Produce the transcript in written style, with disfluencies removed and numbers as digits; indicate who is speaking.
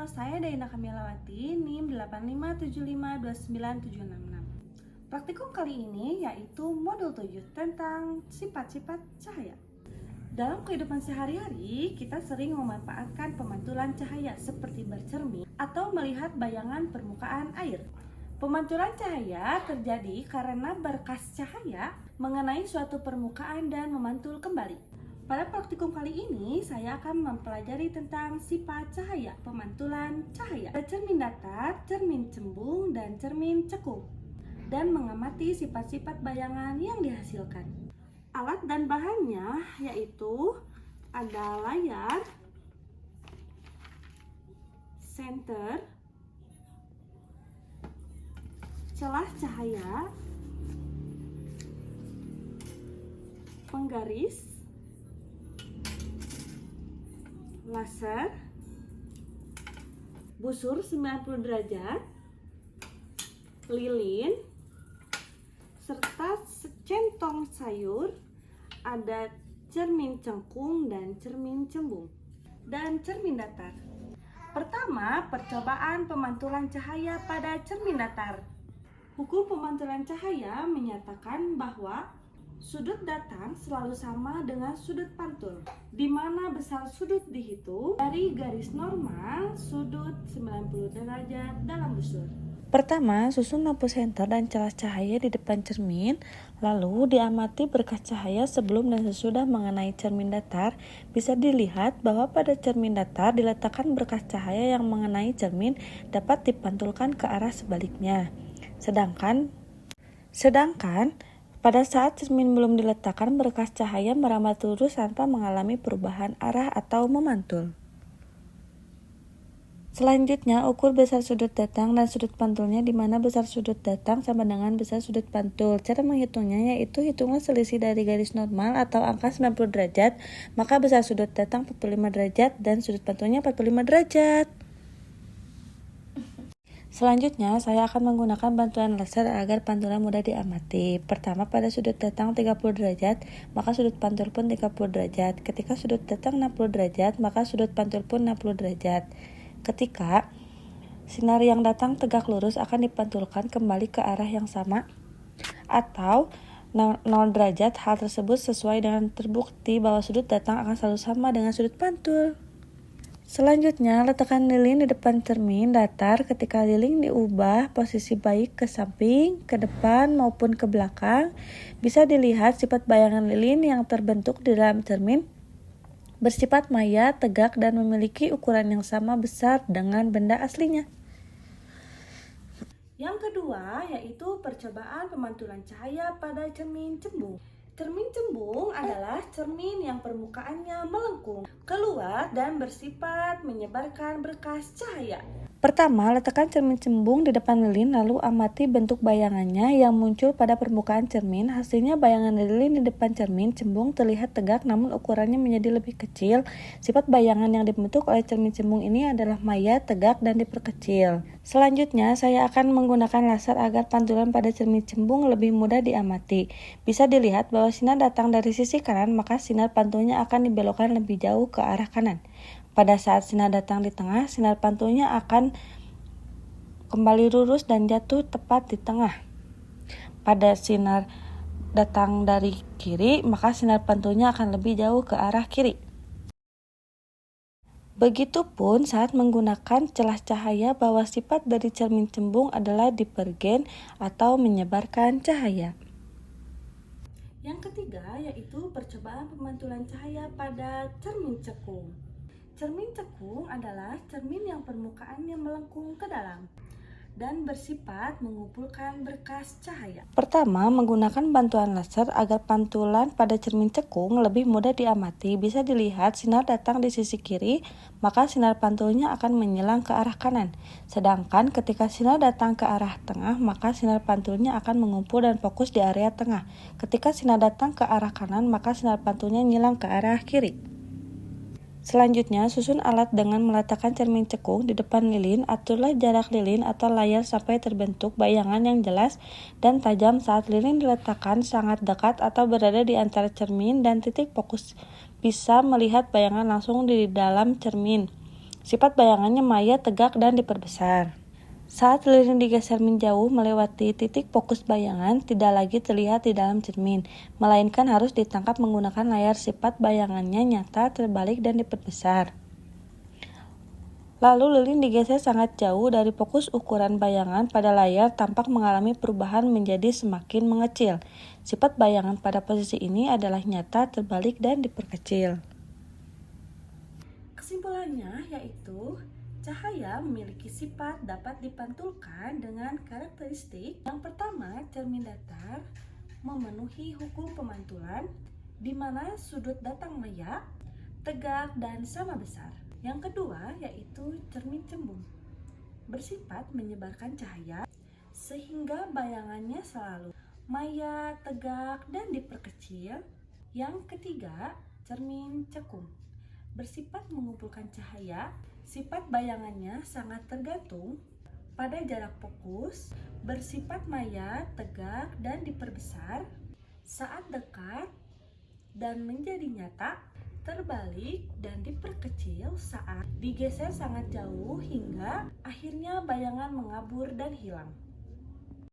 Speaker 1: saya Daina Kamilawati, NIM 857529766. Praktikum kali ini yaitu modul 7 tentang sifat-sifat cahaya. Dalam kehidupan sehari-hari, kita sering memanfaatkan pemantulan cahaya seperti bercermin atau melihat bayangan permukaan air. Pemantulan cahaya terjadi karena berkas cahaya mengenai suatu permukaan dan memantul kembali. Pada praktikum kali ini, saya akan mempelajari tentang sifat cahaya, pemantulan cahaya, cermin datar, cermin cembung, dan cermin cekung, dan mengamati sifat-sifat bayangan yang dihasilkan. Alat dan bahannya yaitu ada layar, senter, celah cahaya, penggaris, laser, busur 90 derajat, lilin, serta secentong sayur, ada cermin cekung dan cermin cembung, dan cermin datar. Pertama, percobaan pemantulan cahaya pada cermin datar. Hukum pemantulan cahaya menyatakan bahwa sudut datang selalu sama dengan sudut pantul, di mana besar sudut dihitung dari garis normal sudut 90 derajat dalam busur.
Speaker 2: Pertama, susun lampu senter dan celah cahaya di depan cermin, lalu diamati berkas cahaya sebelum dan sesudah mengenai cermin datar. Bisa dilihat bahwa pada cermin datar diletakkan berkas cahaya yang mengenai cermin dapat dipantulkan ke arah sebaliknya. Sedangkan pada saat cermin belum diletakkan, berkas cahaya merambat lurus tanpa mengalami perubahan arah atau memantul. Selanjutnya, ukur besar sudut datang dan sudut pantulnya, di mana besar sudut datang sama dengan besar sudut pantul. Cara menghitungnya yaitu hitungan selisih dari garis normal atau angka 90 derajat, maka besar sudut datang 45 derajat dan sudut pantulnya 45 derajat. Selanjutnya, saya akan menggunakan bantuan laser agar pantulan mudah diamati. Pertama, pada sudut datang 30 derajat, maka sudut pantul pun 30 derajat. Ketika sudut datang 60 derajat, maka sudut pantul pun 60 derajat. Ketika sinar yang datang tegak lurus akan dipantulkan kembali ke arah yang sama atau 0 derajat. Hal tersebut sesuai dengan terbukti bahwa sudut datang akan selalu sama dengan sudut pantul. Selanjutnya, letakkan lilin di depan cermin datar. Ketika lilin diubah posisi baik ke samping, ke depan maupun ke belakang, bisa dilihat sifat bayangan lilin yang terbentuk di dalam cermin bersifat maya, tegak, dan memiliki ukuran yang sama besar dengan benda aslinya.
Speaker 1: Yang kedua yaitu percobaan pemantulan cahaya pada cermin cembung. Cermin cembung adalah cermin yang permukaannya melengkung keluar dan bersifat menyebarkan berkas cahaya.
Speaker 2: Pertama, letakkan cermin cembung di depan lilin, lalu amati bentuk bayangannya yang muncul pada permukaan cermin. Hasilnya, bayangan lilin di depan cermin cembung terlihat tegak namun ukurannya menjadi lebih kecil. Sifat bayangan yang dibentuk oleh cermin cembung ini adalah maya, tegak, dan diperkecil. Selanjutnya, saya akan menggunakan laser agar pantulan pada cermin cembung lebih mudah diamati. Bisa dilihat bahwa sinar datang dari sisi kanan, maka sinar pantulnya akan dibelokkan lebih jauh ke arah kanan. Pada saat sinar datang di tengah, sinar pantulnya akan kembali lurus dan jatuh tepat di tengah. Pada sinar datang dari kiri, maka sinar pantulnya akan lebih jauh ke arah kiri. Begitupun saat menggunakan celah cahaya, bahwa sifat dari cermin cembung adalah divergen atau menyebarkan cahaya.
Speaker 1: Yang ketiga yaitu percobaan pemantulan cahaya pada cermin cekung. Cermin cekung adalah cermin yang permukaannya melengkung ke dalam dan bersifat mengumpulkan berkas cahaya.
Speaker 2: Pertama, menggunakan bantuan laser agar pantulan pada cermin cekung lebih mudah diamati. Bisa dilihat sinar datang di sisi kiri, maka sinar pantulnya akan menyilang ke arah kanan. Sedangkan ketika sinar datang ke arah tengah, maka sinar pantulnya akan mengumpul dan fokus di area tengah. Ketika sinar datang ke arah kanan, maka sinar pantulnya menyilang ke arah kiri. Selanjutnya, susun alat dengan meletakkan cermin cekung di depan lilin. Aturlah jarak lilin atau layar sampai terbentuk bayangan yang jelas dan tajam. Saat lilin diletakkan sangat dekat atau berada di antara cermin dan titik fokus, bisa melihat bayangan langsung di dalam cermin. Sifat bayangannya maya, tegak, dan diperbesar. Saat lilin digeser menjauh melewati titik fokus bayangan, tidak lagi terlihat di dalam cermin, melainkan harus ditangkap menggunakan layar. Sifat bayangannya nyata, terbalik, dan diperbesar. Lalu lilin digeser sangat jauh dari fokus, ukuran bayangan pada layar tampak mengalami perubahan menjadi semakin mengecil. Sifat bayangan pada posisi ini adalah nyata, terbalik, dan diperkecil.
Speaker 1: Kesimpulannya yaitu cahaya memiliki sifat dapat dipantulkan dengan karakteristik. Yang pertama, cermin datar memenuhi hukum pemantulan di mana sudut datang maya, tegak, dan sama besar. Yang kedua yaitu cermin cembung, bersifat menyebarkan cahaya sehingga bayangannya selalu maya, tegak, dan diperkecil. Yang ketiga, cermin cekung, bersifat mengumpulkan cahaya. Sifat bayangannya sangat tergantung pada jarak fokus, bersifat maya, tegak, dan diperbesar saat dekat dan menjadi nyata, terbalik, dan diperkecil saat digeser sangat jauh hingga akhirnya bayangan mengabur dan hilang.